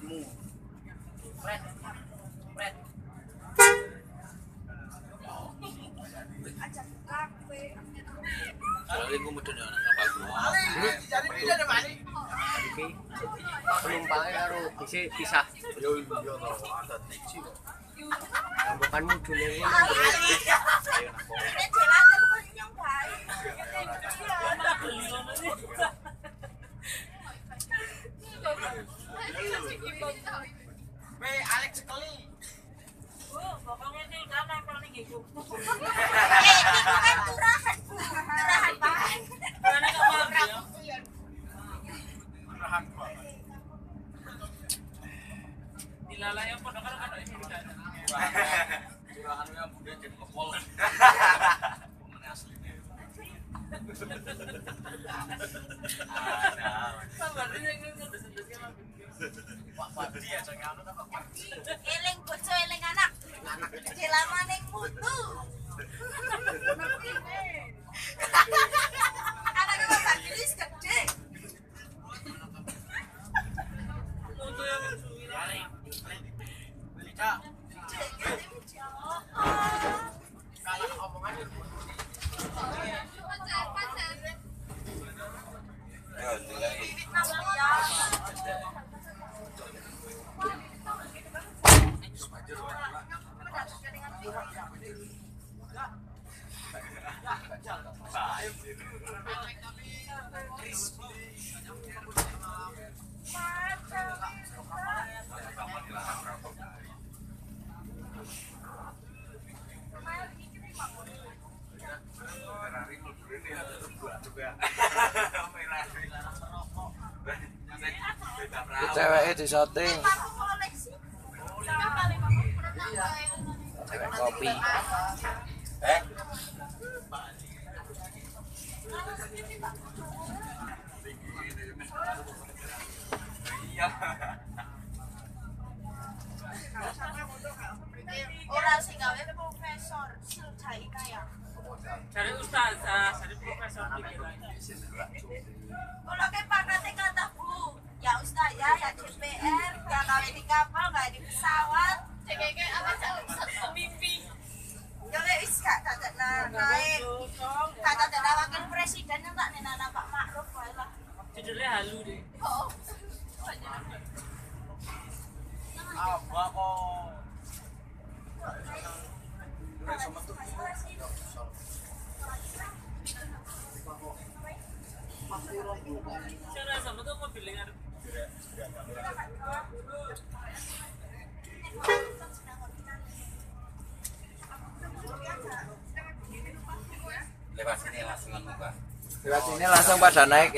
Mu. Fred. Fred. Soalnya gue mesti dengan kapal semua. Penumpangnya karo bisa pisah. Yo iya tau ada tiksi kok. Bukan mudune ngono. Ayo nang. Alex sekali. Pokoknya ini udah nempel nih gitu. Turahan Pak. Karena nggak mau ya. Rahan Pak. Dilalai yang pada kan ada ini tidak ada. Curahan yang muda jadi kepol. Mana aslinya? Sabar ini yang ngedes-ndesnya mah. Pak Padi aja ngono ta Pak Padi. Eling bojo eling anak. Jelama ning mutu. Anaknya Bapak Gilis gede. Untuk yang suwi. Beli Cak. Kalah omongannya. Ya, dilai. Ceweknya di shooting. Cewek kopi. Ora sing gawe profesor Suljaina ya. Dari ustazah, dari profesor pikirannya. Kalau ke pakate kata Bu, ya Ustaz ya DPR, ya gawe di kapal, gawe di pesawat. Cekeke apa calon mimpi. Ya wis gak dadekna naik. Gak dadekna wakil presiden tak nenana Pak Ma'ruf wae lah. Judulnya halu deh. Oh. Apa kok? Cara sama tuh mobil yang ada. Lewat sini langsung muka. Lewat sini langsung pada naik.